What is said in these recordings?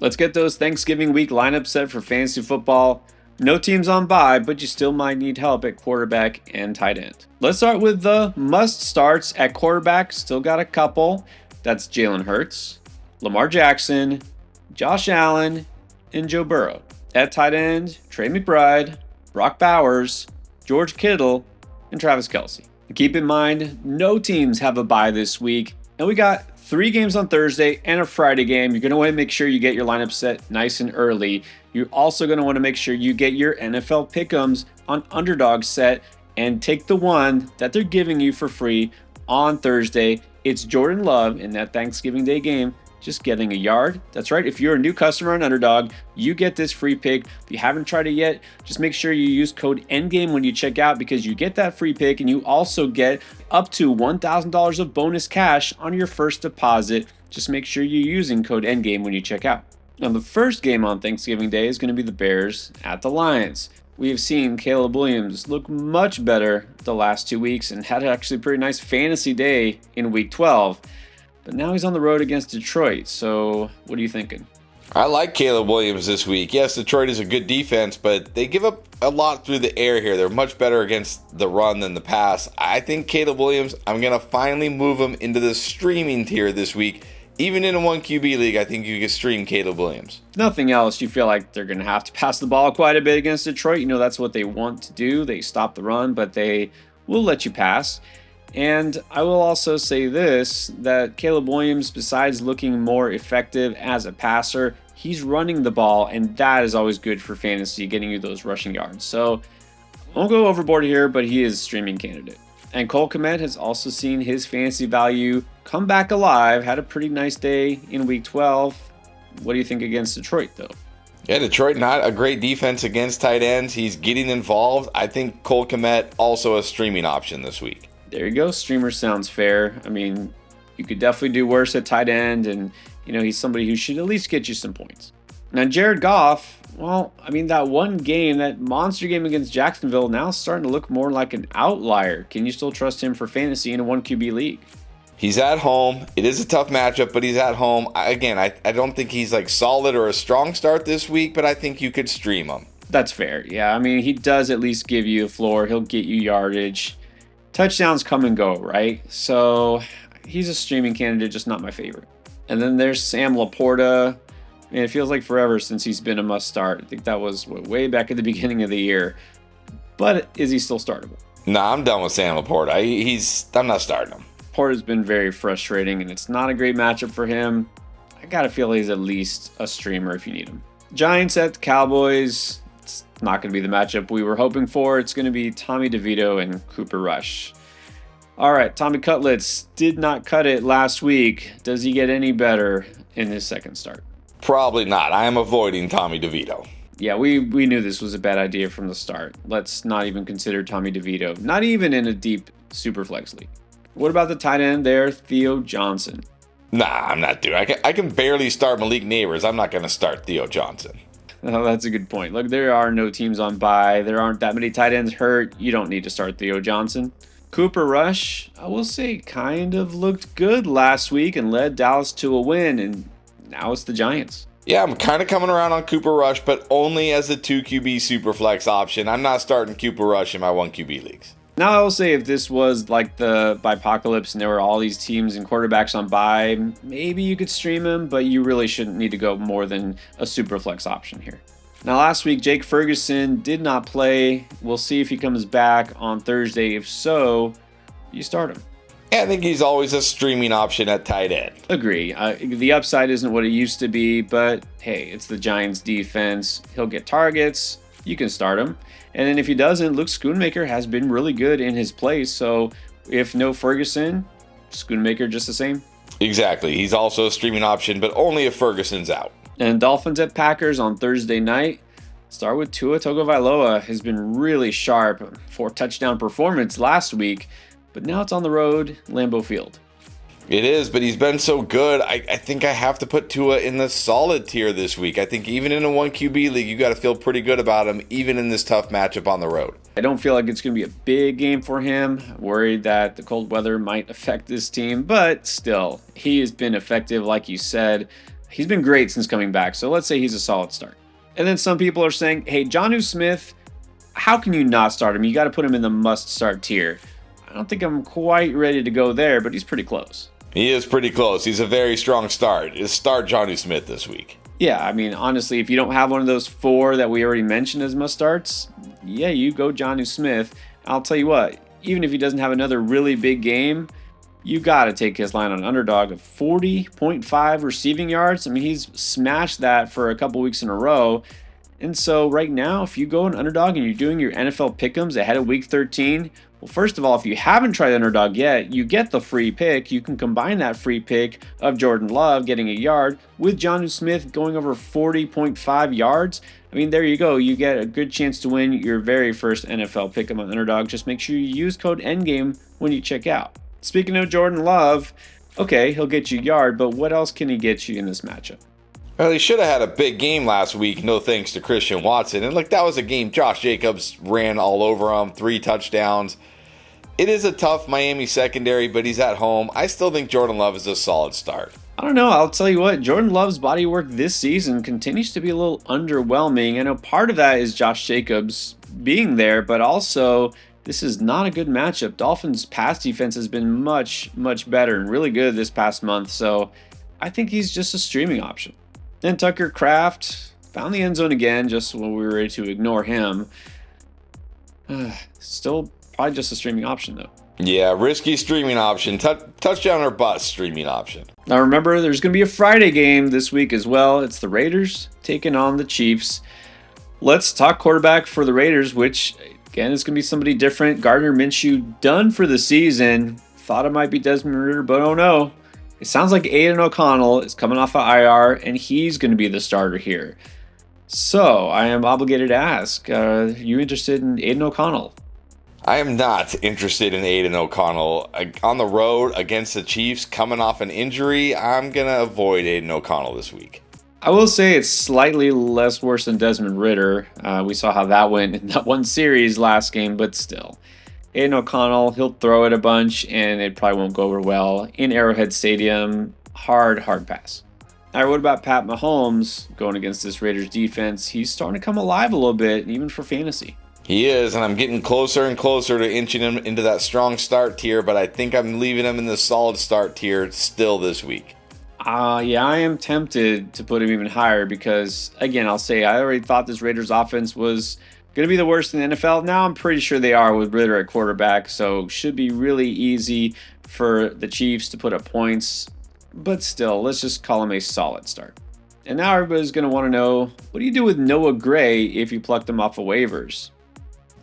Let's get those Thanksgiving week lineups set for fantasy football. No teams on bye, but you still might need help at quarterback and tight end. Let's start with the must starts at quarterback. Still got a couple. That's Jalen Hurts, Lamar Jackson, Josh Allen, and Joe Burrow. At tight end, Trey McBride, Brock Bowers, George Kittle, and Travis Kelce. Keep in mind, no teams have a bye this week, and we got 3 games on Thursday and a Friday game. You're going to want to make sure you get your lineup set nice and early. You're also going to want to make sure you get your NFL pick'ems on Underdog set and take the one that they're giving you for free on Thursday. It's Jordan Love in that Thanksgiving Day game, just getting a yard. That's right. If you're a new customer on Underdog, you get this free pick. If you haven't tried it yet, just make sure you use code ENDGAME when you check out, because you get that free pick and you also get up to $1,000 of bonus cash on your first deposit. Just make sure you're using code ENDGAME when you check out. Now, the first game on Thanksgiving Day is going to be the Bears at the Lions. We have seen Caleb Williams look much better the last 2 weeks and had actually a pretty nice fantasy day in week 12. But now he's on the road against Detroit, so what are you thinking? I like Caleb Williams this week. Yes, Detroit is a good defense, but they give up a lot through the air here. They're much better against the run than the pass. I think Caleb Williams, I'm going to finally move him into the streaming tier this week. Even in a 1 QB league, I think you can stream Caleb Williams. Nothing else, you feel like they're going to have to pass the ball quite a bit against Detroit. You know, that's what they want to do. They stop the run, but they will let you pass. And I will also say this, that Caleb Williams, besides looking more effective as a passer, he's running the ball, and that is always good for fantasy, getting you those rushing yards. So I won't go overboard here, but he is a streaming candidate. And Cole Kmet has also seen his fantasy value come back alive, had a pretty nice day in week 12. What do you think against Detroit, though? Yeah, Detroit, not a great defense against tight ends. He's getting involved. I think Cole Kmet also a streaming option this week. There you go. Streamer sounds fair. I mean, you could definitely do worse at tight end, and, you know, he's somebody who should at least get you some points. Now, Jared Goff, well, I mean, that one game, that monster game against Jacksonville, now starting to look more like an outlier. Can you still trust him for fantasy in a 1 QB league? He's at home. It is a tough matchup, but he's at home. Again, I don't think he's like solid or a strong start this week, but I think you could stream him. That's fair. Yeah, I mean, he does at least give you a floor. He'll get you yardage. Touchdowns come and go, right? So he's a streaming candidate, just not my favorite. And then there's Sam Laporta. Man, it feels like forever since he's been a must start. I think that was way back at the beginning of the year. But is he still startable? Nah, I'm done with Sam Laporta. I'm not starting him. Laporta's been very frustrating, and it's not a great matchup for him. I gotta feel he's at least a streamer if you need him. Giants at the Cowboys. It's not going to be the matchup we were hoping for. It's going to be Tommy DeVito and Cooper Rush. All right, Tommy Cutlets did not cut it last week. Does he get any better in his second start? Probably not. I am avoiding Tommy DeVito. Yeah, we knew this was a bad idea from the start. Let's not even consider Tommy DeVito. Not even in a deep Superflex league. What about the tight end there, Theo Johnson? Nah, I'm not doing it. I can barely start Malik Neighbors. I'm not going to start Theo Johnson. Oh, that's a good point. Look, there are no teams on bye. There aren't that many tight ends hurt. You don't need to start Theo Johnson. Cooper Rush, I will say, kind of looked good last week and led Dallas to a win, and now it's the Giants. Yeah, I'm kind of coming around on Cooper Rush, but only as a 2 QB Superflex option. I'm not starting Cooper Rush in my 1 QB leagues. Now, I will say, if this was like the Bipocalypse and there were all these teams and quarterbacks on bye, maybe you could stream him, but you really shouldn't need to go more than a Superflex option here. Now, last week, Jake Ferguson did not play. We'll see if he comes back on Thursday. If so, you start him. Yeah, I think he's always a streaming option at tight end. Agree. The upside isn't what it used to be, but hey, it's the Giants defense. He'll get targets. You can start him. And then if he doesn't, Luke Schoonmaker has been really good in his place. So if no Ferguson, Schoonmaker just the same. Exactly. He's also a streaming option, but only if Ferguson's out. And Dolphins at Packers on Thursday night. Start with Tua Tagovailoa. Has been really sharp. 4 touchdown performance last week, but now it's on the road, Lambeau Field. It is, but he's been so good. I think I have to put Tua in the solid tier this week. I think even in a 1 QB league, you got to feel pretty good about him, even in this tough matchup on the road. I don't feel like it's going to be a big game for him. Worried that the cold weather might affect this team, but still, he has been effective, like you said. He's been great since coming back, so let's say he's a solid start. And then some people are saying, hey, Jonnu Smith, how can you not start him? You got to put him in the must-start tier. I don't think I'm quite ready to go there, but he's pretty close. He is pretty close. He's a very strong start. Start Jonnu Smith this week. Yeah, I mean, honestly, if you don't have one of those 4 that we already mentioned as must-starts, yeah, you go Jonnu Smith. I'll tell you what, even if he doesn't have another really big game, you got to take his line on underdog of 40.5 receiving yards. I mean, he's smashed that for a couple weeks in a row. And so right now, if you go an underdog and you're doing your NFL pick'ems ahead of week 13, well, first of all, if you haven't tried underdog yet, you get the free pick. You can combine that free pick of Jordan Love getting a yard with Jonnu Smith going over 40.5 yards. I mean, there you go. You get a good chance to win your very first NFL pick'em on underdog. Just make sure you use code ENDGAME when you check out. Speaking of Jordan Love, okay, he'll get you a yard, but what else can he get you in this matchup? Well, he should have had a big game last week, no thanks to Christian Watson. And look, that was a game Josh Jacobs ran all over him, 3 touchdowns. It is a tough Miami secondary, but he's at home. I still think Jordan Love is a solid start. I don't know. I'll tell you what, Jordan Love's body work this season continues to be a little underwhelming. I know part of that is Josh Jacobs being there, but also this is not a good matchup. Dolphins' pass defense has been much, much better and really good this past month, so I think he's just a streaming option. Then Tucker Kraft found the end zone again just when we were ready to ignore him. Still probably just a streaming option, though. Yeah, risky streaming option. Touchdown or bust streaming option. Now remember, there's going to be a Friday game this week as well. It's the Raiders taking on the Chiefs. Let's talk quarterback for the Raiders, which, again, is going to be somebody different. Gardner Minshew done for the season. Thought it might be Desmond Ridder, but oh no. It sounds like Aiden O'Connell is coming off of IR, and he's going to be the starter here. So I am obligated to ask, are you interested in Aiden O'Connell? I am not interested in Aiden O'Connell. On the road against the Chiefs, coming off an injury, I'm going to avoid Aiden O'Connell this week. I will say it's slightly less worse than Desmond Ridder. We saw how that went in that one series last game, but still. Aiden O'Connell, he'll throw it a bunch, and it probably won't go over well. In Arrowhead Stadium, hard pass. All right, what about Pat Mahomes going against this Raiders defense? He's starting to come alive a little bit, even for fantasy. He is, and I'm getting closer and closer to inching him into that strong start tier, but I think I'm leaving him in the solid start tier still this week. Yeah, I am tempted to put him even higher because, again, I'll say I already thought this Raiders offense was going to be the worst in the NFL. Now I'm pretty sure they are with Ridder at quarterback, so should be really easy for the Chiefs to put up points. But still, let's just call him a solid start. And now everybody's going to want to know, what do you do with Noah Gray if you plucked him off of waivers?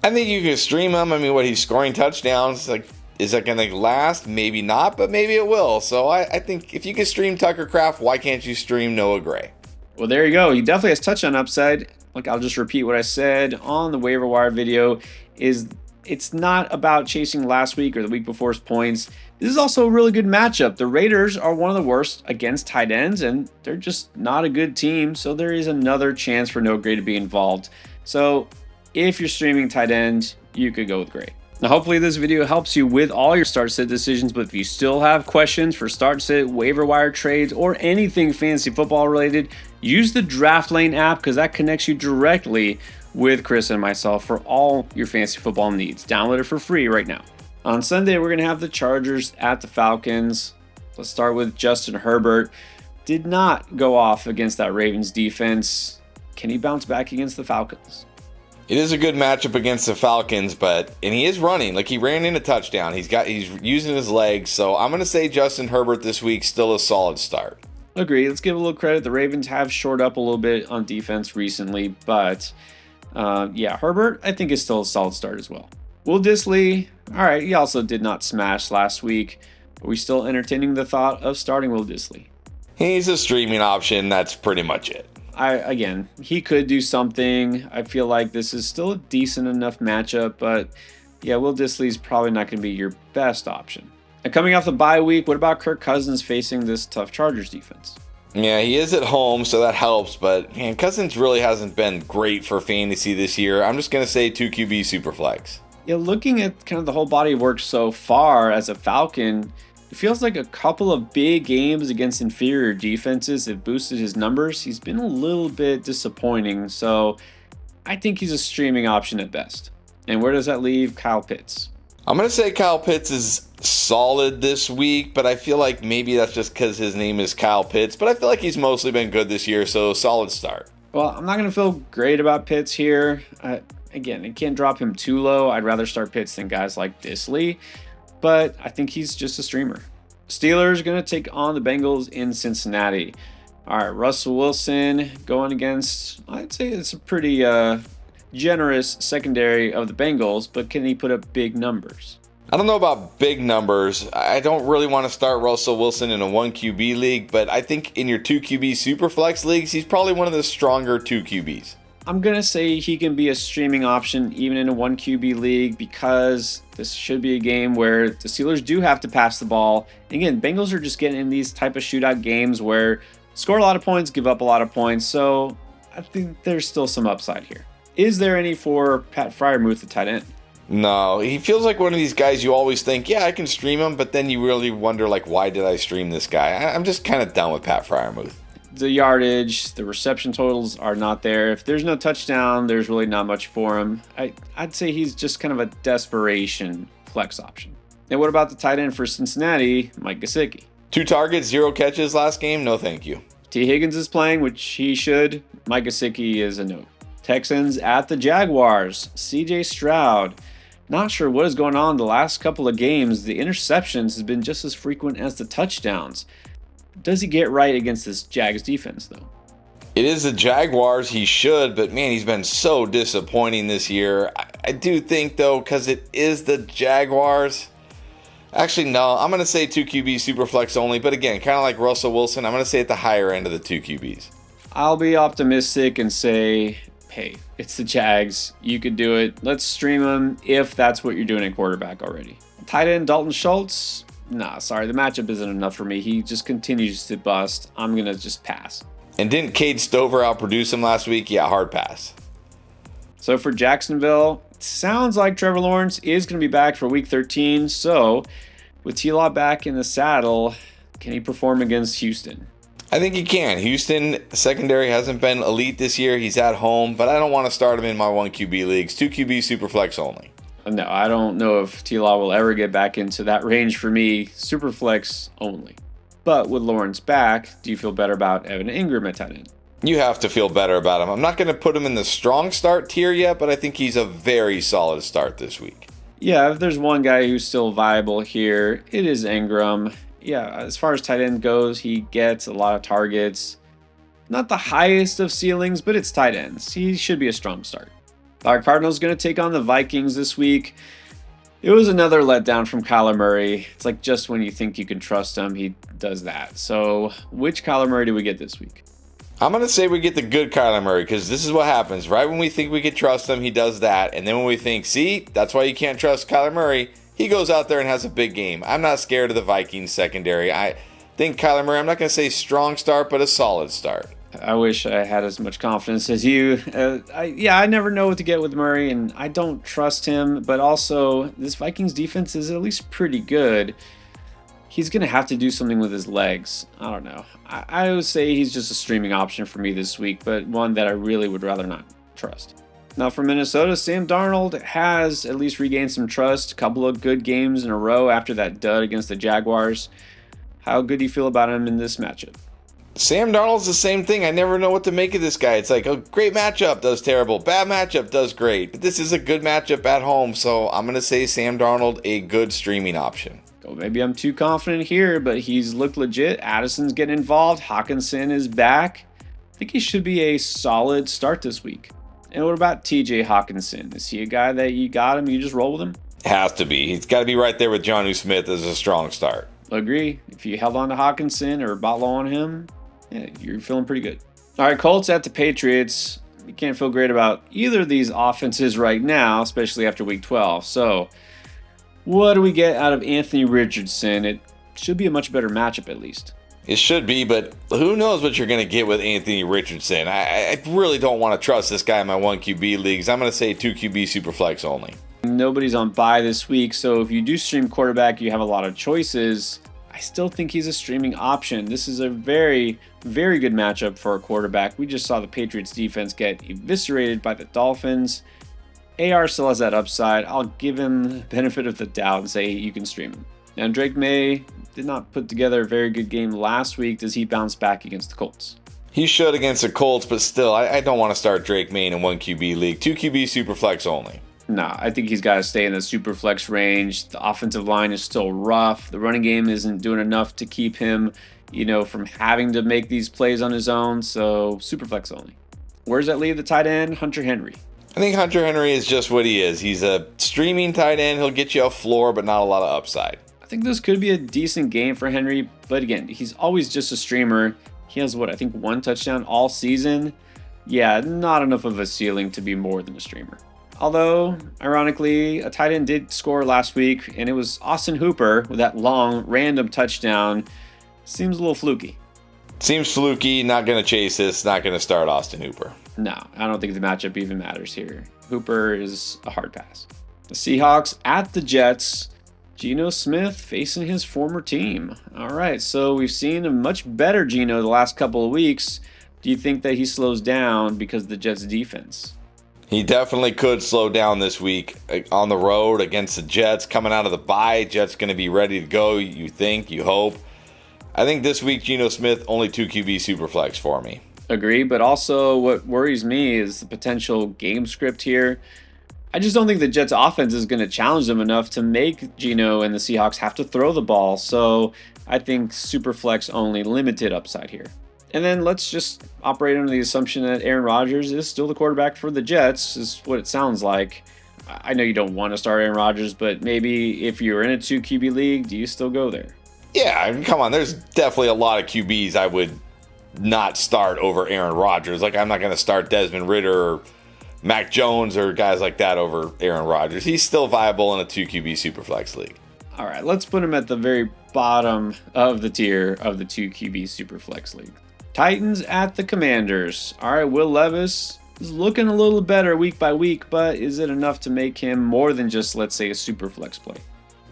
I think you can stream him. I mean, he's scoring touchdowns. Like, is that going to last? Maybe not, but maybe it will. So I think if you can stream Tucker Kraft, why can't you stream Noah Gray? Well, there you go. He definitely has touchdown upside. Like, I'll just repeat what I said on the waiver wire video, is it's not about chasing last week or the week before's points. This is also a really good matchup. The Raiders are one of the worst against tight ends, and they're just not a good team. So there is another chance for Noah Gray to be involved. So if you're streaming tight end, you could go with Gray. Now, hopefully this video helps you with all your start-sit decisions, but if you still have questions for start-sit, waiver wire trades, or anything fantasy football related, use the Draft Lane app because that connects you directly with Chris and myself for all your fantasy football needs. Download it for free right now. On Sunday, we're going to have the Chargers at the Falcons. Let's start with Justin Herbert. Did not go off against that Ravens defense. Can he bounce back against the Falcons? It is a good matchup against the Falcons, and he is running. Like, he ran in a touchdown. He's using his legs. So I'm going to say Justin Herbert this week, still a solid start. Agree. Let's give a little credit. The Ravens have shored up a little bit on defense recently, but Herbert, I think, is still a solid start as well. Will Dissly, all right, he also did not smash last week. Are we still entertaining the thought of starting Will Dissly? He's a streaming option. That's pretty much it. Again, he could do something. I feel like this is still a decent enough matchup, but yeah, Will Dissly is probably not going to be your best option. And coming off the bye week, what about Kirk Cousins facing this tough Chargers defense? Yeah, he is at home, so that helps, but man, Cousins really hasn't been great for fantasy this year. I'm just going to say 2 QB Superflex. Yeah, looking at kind of the whole body of work so far as a Falcon, It feels like a couple of big games against inferior defenses have boosted his numbers. He's been a little bit disappointing, so I think he's a streaming option at best. And where does that leave Kyle Pitts? I'm going to say Kyle Pitts is solid this week, but I feel like maybe that's just because his name is Kyle Pitts. But I feel like he's mostly been good this year, so solid start. Well, I'm not going to feel great about Pitts here. Again, I can't drop him too low. I'd rather start Pitts than guys like Disley, but I think he's just a streamer. Steelers going to take on the Bengals in Cincinnati. All right, Russell Wilson going against, I'd say it's a pretty generous secondary of the Bengals, but can he put up big numbers? I don't know about big numbers. I don't really want to start Russell Wilson in a 1 QB league, but I think in your 2 QB Superflex leagues, he's probably one of the stronger 2 QBs. I'm going to say he can be a streaming option even in a 1 QB league because this should be a game where the Steelers do have to pass the ball. Again, Bengals are just getting in these type of shootout games where score a lot of points, give up a lot of points, so I think there's still some upside here. Is there any for Pat Freiermuth, the tight end? No, he feels like one of these guys you always think, yeah, I can stream him, but then you really wonder, like, why did I stream this guy? I'm just kind of done with Pat Freiermuth. The yardage, the reception totals are not there. If there's no touchdown, there's really not much for him. I'd say he's just kind of a desperation flex option. And what about the tight end for Cincinnati, Mike Gesicki? 2 targets, 0 catches last game? No, thank you. T. Higgins is playing, which he should. Mike Gesicki is a no. Texans at the Jaguars. CJ Stroud. Not sure what is going on the last couple of games. The interceptions has been just as frequent as the touchdowns. Does he get right against this Jags defense, though? It is the Jaguars. He should, but man, he's been so disappointing this year. I do think, though, because it is the Jaguars. Actually, no, I'm going to say 2 QB Superflex only, but again, kind of like Russell Wilson, I'm going to say at the higher end of the 2 QBs. I'll be optimistic and say, hey, it's the Jags. You could do it. Let's stream them if that's what you're doing at quarterback already. Tight end Dalton Schultz. Nah, sorry, the matchup isn't enough for me. He just continues to bust. I'm going to just pass. And didn't Cade Stover outproduce him last week? Yeah, hard pass. So for Jacksonville, it sounds like Trevor Lawrence is going to be back for Week 13. So with T-Law back in the saddle, can he perform against Houston? I think he can. Houston secondary hasn't been elite this year. He's at home, but I don't want to start him in my 1 QB leagues. 2 QB Superflex only. No, I don't know if T-Law will ever get back into that range for me. Superflex only. But with Lawrence back, do you feel better about Evan Ingram at tight end? You have to feel better about him. I'm not going to put him in the strong start tier yet, but I think he's a very solid start this week. Yeah, if there's one guy who's still viable here, it is Ingram. Yeah, as far as tight end goes, he gets a lot of targets. Not the highest of ceilings, but it's tight ends. He should be a strong start. Our Cardinals going to take on the Vikings this week. It was another letdown from Kyler Murray. It's like just when you think you can trust him, he does that. So which Kyler Murray do we get this week? I'm going to say we get the good Kyler Murray because this is what happens. Right when we think we can trust him, he does that. And then when we think, see, that's why you can't trust Kyler Murray, he goes out there and has a big game. I'm not scared of the Vikings secondary. I think Kyler Murray, I'm not going to say strong start, but a solid start. I wish I had as much confidence as you. I never know what to get with Murray, and I don't trust him. But also, this Vikings defense is at least pretty good. He's going to have to do something with his legs. I don't know. I would say he's just a streaming option for me this week, but one that I really would rather not trust. Now for Minnesota, Sam Darnold has at least regained some trust. A couple of good games in a row after that dud against the Jaguars. How good do you feel about him in this matchup? Sam Darnold's the same thing. I never know what to make of this guy. It's like a great matchup, does terrible. Bad matchup, does great. But this is a good matchup at home, so I'm going to say Sam Darnold, a good streaming option. Oh, maybe I'm too confident here, but he's looked legit. Addison's getting involved. Hawkinson is back. I think he should be a solid start this week. And what about TJ Hawkinson? Is he a guy that you got him, you just roll with him? Has to be. He's got to be right there with Jonnu Smith as a strong start. Agree. If you held on to Hawkinson or bought low on him, yeah, you're feeling pretty good. All right, Colts at the Patriots. You can't feel great about either of these offenses right now, especially after Week 12. So what do we get out of Anthony Richardson? It should be a much better matchup at least. It should be, but who knows what you're going to get with Anthony Richardson. I really don't want to trust this guy in my 1 QB leagues. I'm going to say 2 QB Superflex only. Nobody's on bye this week, so if you do stream quarterback, you have a lot of choices. I still think he's a streaming option. This is a very, very good matchup for a quarterback. We just saw the Patriots defense get eviscerated by the Dolphins. AR still has that upside. I'll give him the benefit of the doubt and say you can stream him. Now, Drake May did not put together a very good game last week. Does he bounce back against the Colts? He should against the Colts, but still, I don't want to start Drake May in a 1 QB league. 2 QB Superflex only. Nah, I think he's got to stay in the Superflex range. The offensive line is still rough. The running game isn't doing enough to keep him, from having to make these plays on his own. So, Superflex only. Where does that leave the tight end? Hunter Henry. I think Hunter Henry is just what he is. He's a streaming tight end. He'll get you a floor, but not a lot of upside. I think this could be a decent game for Henry, but again, he's always just a streamer. He has, I think 1 touchdown all season. Yeah, not enough of a ceiling to be more than a streamer. Although, ironically, a tight end did score last week, and it was Austin Hooper with that long, random touchdown. Seems a little fluky. Seems fluky, not going to chase this, not going to start Austin Hooper. No, I don't think the matchup even matters here. Hooper is a hard pass. The Seahawks at the Jets. Geno Smith facing his former team. All right, so we've seen a much better Geno the last couple of weeks. Do you think that he slows down because of the Jets' defense? He definitely could slow down this week on the road against the Jets. Coming out of the bye, Jets going to be ready to go, you think, you hope. I think this week, Geno Smith, only 2 QB Superflex for me. Agree, but also what worries me is the potential game script here. I just don't think the Jets offense is going to challenge them enough to make Geno and the Seahawks have to throw the ball. So I think Superflex only, limited upside here. And then let's just operate under the assumption that Aaron Rodgers is still the quarterback for the Jets, is what it sounds like. I know you don't want to start Aaron Rodgers, but maybe if you're in a 2 QB league, do you still go there? Yeah, I mean, come on. There's definitely a lot of QBs I would not start over Aaron Rodgers. Like, I'm not going to start Desmond Ridder or Mac Jones or guys like that over Aaron Rodgers. He's still viable in a 2 QB Superflex league. All right, let's put him at the very bottom of the tier of the 2 QB Superflex league. Titans at the Commanders. All right, Will Levis is looking a little better week by week, but is it enough to make him more than just, let's say, a Superflex play?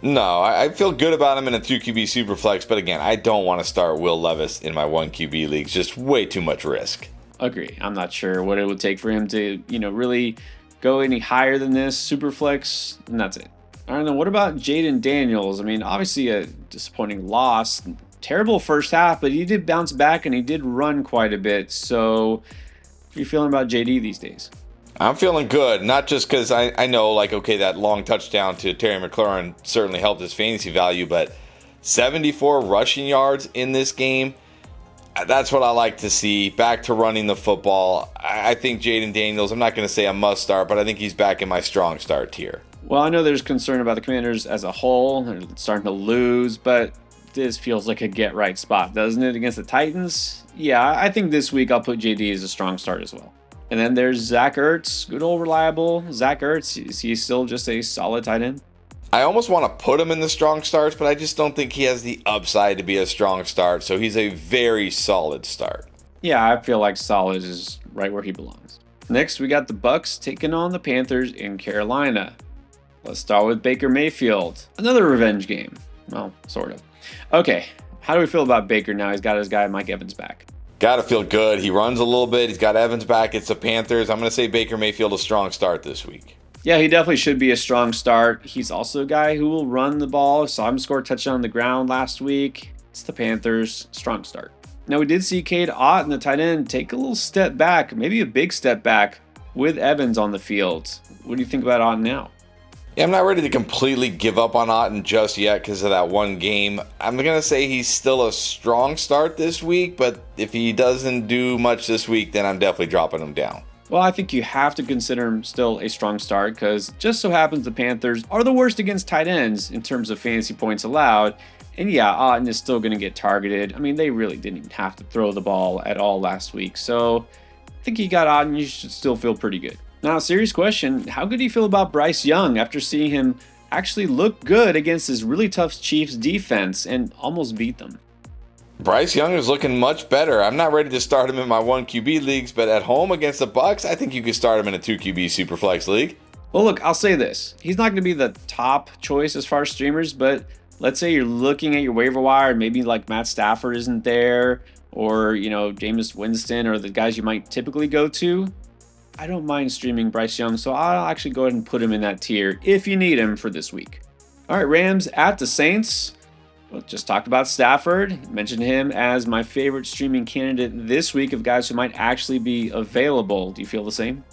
No, I feel good about him in a 2 QB Superflex, but again, I don't want to start Will Levis in my 1 QB leagues. Just way too much risk. Agree. I'm not sure what it would take for him to, really go any higher than this. Superflex, and that's it. All right, then what about Jaden Daniels? I mean, obviously a disappointing loss. Terrible first half, but he did bounce back and he did run quite a bit. So, how are you feeling about JD these days? I'm feeling good, not just because I know, like, okay, that long touchdown to Terry McLaurin certainly helped his fantasy value, but 74 rushing yards in this game, that's what I like to see. Back to running the football. I think Jaden Daniels, I'm not going to say a must start, but I think he's back in my strong start tier. Well, I know there's concern about the Commanders as a whole. They're starting to lose, but this feels like a get-right spot, doesn't it, against the Titans? Yeah, I think this week I'll put JD as a strong start as well. And then there's Zach Ertz, good old reliable Zach Ertz. Is he still just a solid tight end? I almost want to put him in the strong starts, but I just don't think he has the upside to be a strong start, so he's a very solid start. Yeah, I feel like solid is right where he belongs. Next, we got the Bucs taking on the Panthers in Carolina. Let's start with Baker Mayfield. Another revenge game. Well, sort of. Okay, how do we feel about Baker now? He's got his guy Mike Evans back. Got to feel good. He runs a little bit. He's got Evans back. It's the Panthers. I'm going to say Baker Mayfield a strong start this week. Yeah, he definitely should be a strong start. He's also a guy who will run the ball. Saw him score a touchdown on the ground last week. It's the Panthers. Strong start. Now, we did see Cade Otton, the tight end, take a little step back, maybe a big step back, with Evans on the field. What do you think about Otton now? Yeah, I'm not ready to completely give up on Otton just yet because of that one game. I'm going to say he's still a strong start this week, but if he doesn't do much this week, then I'm definitely dropping him down. Well, I think you have to consider him still a strong start because just so happens the Panthers are the worst against tight ends in terms of fantasy points allowed. And yeah, Otton is still going to get targeted. I mean, they really didn't even have to throw the ball at all last week. So I think you got Otton, you should still feel pretty good. Now, serious question, how good do you feel about Bryce Young after seeing him actually look good against this really tough Chiefs defense and almost beat them? Bryce Young is looking much better. I'm not ready to start him in my 1 QB leagues, but at home against the Bucs, I think you could start him in a 2 QB Superflex league. Well, look, I'll say this. He's not going to be the top choice as far as streamers, but let's say you're looking at your waiver wire and maybe like Matt Stafford isn't there, or, Jameis Winston, or the guys you might typically go to, I don't mind streaming Bryce Young, so I'll actually go ahead and put him in that tier if you need him for this week. All right, Rams at the Saints. Well, just talked about Stafford. Mentioned him as my favorite streaming candidate this week of guys who might actually be available. Do you feel the same?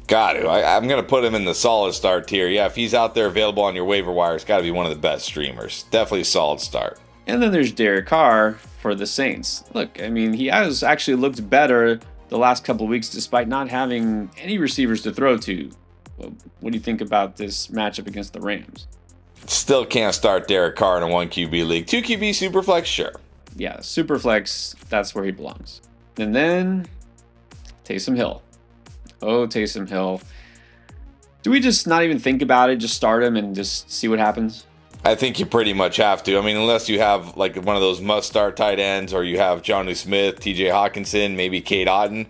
Got to. I'm going to put him in the solid start tier. Yeah, if he's out there available on your waiver wire, it's got to be one of the best streamers. Definitely solid start. And then there's Derek Carr for the Saints. Look, I mean, he has actually looked better the last couple of weeks despite not having any receivers to throw to. What do you think about this matchup against the Rams? Still can't start Derek Carr in a 1 QB league. 2 QB Superflex, sure. Yeah, Superflex, that's where he belongs. And then Taysom Hill. Oh, Taysom Hill. Do we just not even think about it, just start him and just see what happens? I think you pretty much have to. I mean, unless you have like one of those must-start tight ends, or you have Jonnu Smith, TJ Hawkinson, maybe Cade Otton.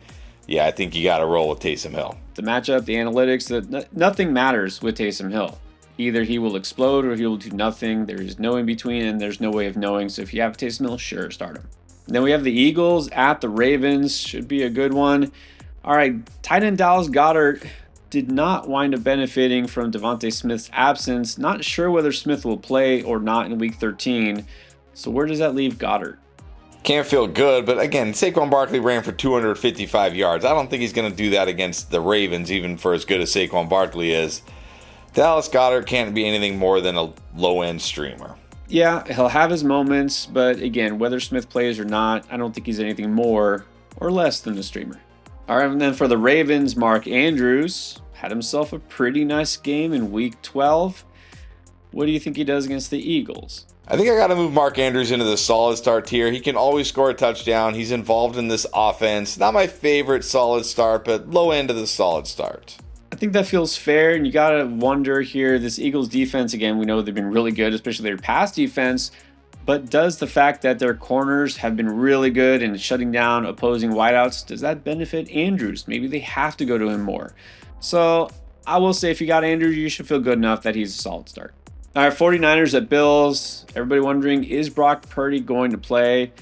Yeah, I think you got to roll with Taysom Hill. The matchup, the analytics, nothing matters with Taysom Hill. Either he will explode or he will do nothing. There is no in between, and there's no way of knowing. So if you have Taysom Hill, sure, start him. And then we have the Eagles at the Ravens. Should be a good one. All right, tight end Dallas Goedert did not wind up benefiting from Devontae Smith's absence. Not sure whether Smith will play or not in Week 13. So where does that leave Goedert? Can't feel good, but again, Saquon Barkley ran for 255 yards. I don't think he's going to do that against the Ravens, even for as good as Saquon Barkley is. Dallas Goedert can't be anything more than a low-end streamer. Yeah, he'll have his moments, but again, whether Smith plays or not, I don't think he's anything more or less than a streamer. All right, and then for the Ravens, Mark Andrews had himself a pretty nice game in Week 12. What do you think he does against the Eagles? I think I got to move Mark Andrews into the solid start tier. He can always score a touchdown. He's involved in this offense. Not my favorite solid start, but low end of the solid start. I think that feels fair, and you got to wonder here, this Eagles defense, again, we know they've been really good, especially their pass defense, but does the fact that their corners have been really good in shutting down opposing wideouts, does that benefit Andrews? Maybe they have to go to him more. So I will say if you got Andrews, you should feel good enough that he's a solid start. All right, 49ers at Bills. Everybody wondering, is Brock Purdy going to play?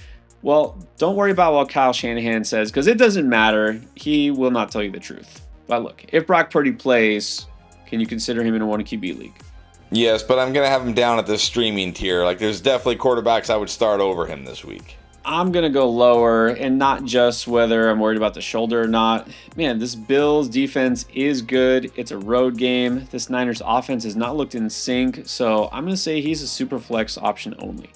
Well, don't worry about what Kyle Shanahan says, because it doesn't matter. He will not tell you the truth. But look, if Brock Purdy plays, can you consider him in a 1 QB league? Yes, but I'm going to have him down at the streaming tier. Like, there's definitely quarterbacks I would start over him this week. I'm going to go lower, and not just whether I'm worried about the shoulder or not. Man, this Bills defense is good. It's a road game. This Niners offense has not looked in sync, so I'm going to say he's a super flex option only.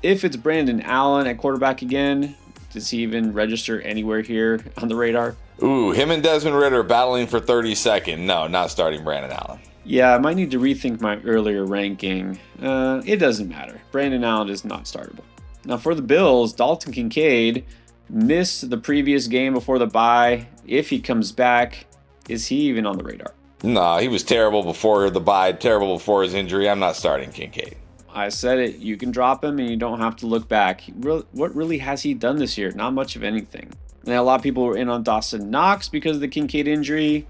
If it's Brandon Allen at quarterback again, does he even register anywhere here on the radar? Ooh, him and Desmond Ridder battling for 32nd. No, not starting Brandon Allen. Yeah, I might need to rethink my earlier ranking. It doesn't matter. Brandon Allen is not startable. Now for the Bills, Dalton Kincaid missed the previous game before the bye. If he comes back, is he even on the radar? No, he was terrible before the bye, terrible before his injury. I'm not starting Kincaid. I said it. You can drop him and you don't have to look back. What really has he done this year? Not much of anything. Now, a lot of people were in on Dawson Knox because of the Kincaid injury.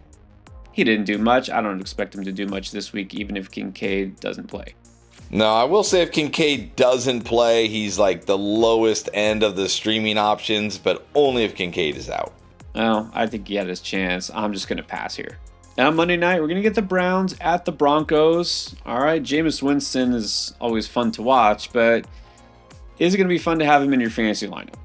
He didn't do much. I don't expect him to do much this week, even if Kincaid doesn't play. No, I will say if Kincaid doesn't play, he's like the lowest end of the streaming options, but only if Kincaid is out. Well, I think he had his chance. I'm just going to pass here. Now, Monday night, we're going to get the Browns at the Broncos. All right, Jameis Winston is always fun to watch, but is it going to be fun to have him in your fantasy lineup?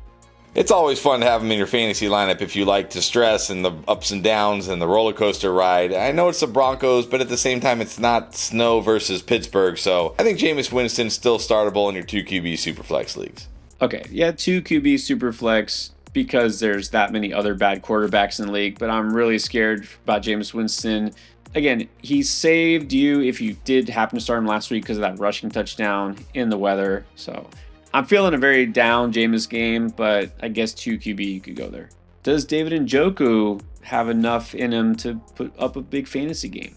It's always fun to have him in your fantasy lineup if you like to stress and the ups and downs and the roller coaster ride. I know it's the Broncos, but at the same time, it's not snow versus Pittsburgh. So I think Jameis Winston's still startable in your 2 QB Superflex leagues. Okay, yeah, 2 QB Superflex because there's that many other bad quarterbacks in the league, but I'm really scared about Jameis Winston. Again, he saved you if you did happen to start him last week because of that rushing touchdown in the weather. So I'm feeling a very down Jameis game, but I guess 2 QB you could go there. Does David Njoku have enough in him to put up a big fantasy game?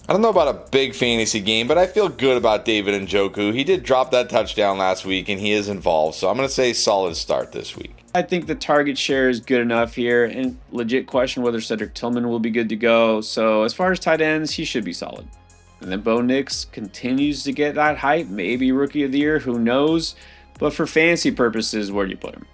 I don't know about a big fantasy game, but I feel good about David Njoku. He did drop that touchdown last week, and he is involved. So I'm going to say solid start this week. I think the target share is good enough here, and legit question whether Cedric Tillman will be good to go. So as far as tight ends, he should be solid. And then Bo Nix continues to get that hype, maybe rookie of the year, who knows? But for fantasy purposes, where do you put him?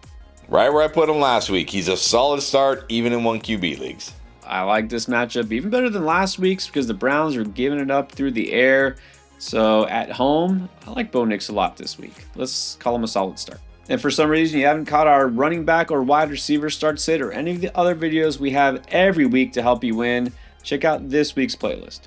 Right where I put him last week. He's a solid start, even in 1 QB leagues. I like this matchup even better than last week's because the Browns are giving it up through the air. So at home, I like Bo Nix a lot this week. Let's call him a solid start. And for some reason you haven't caught our running back or wide receiver start sit or any of the other videos we have every week to help you win, check out this week's playlist.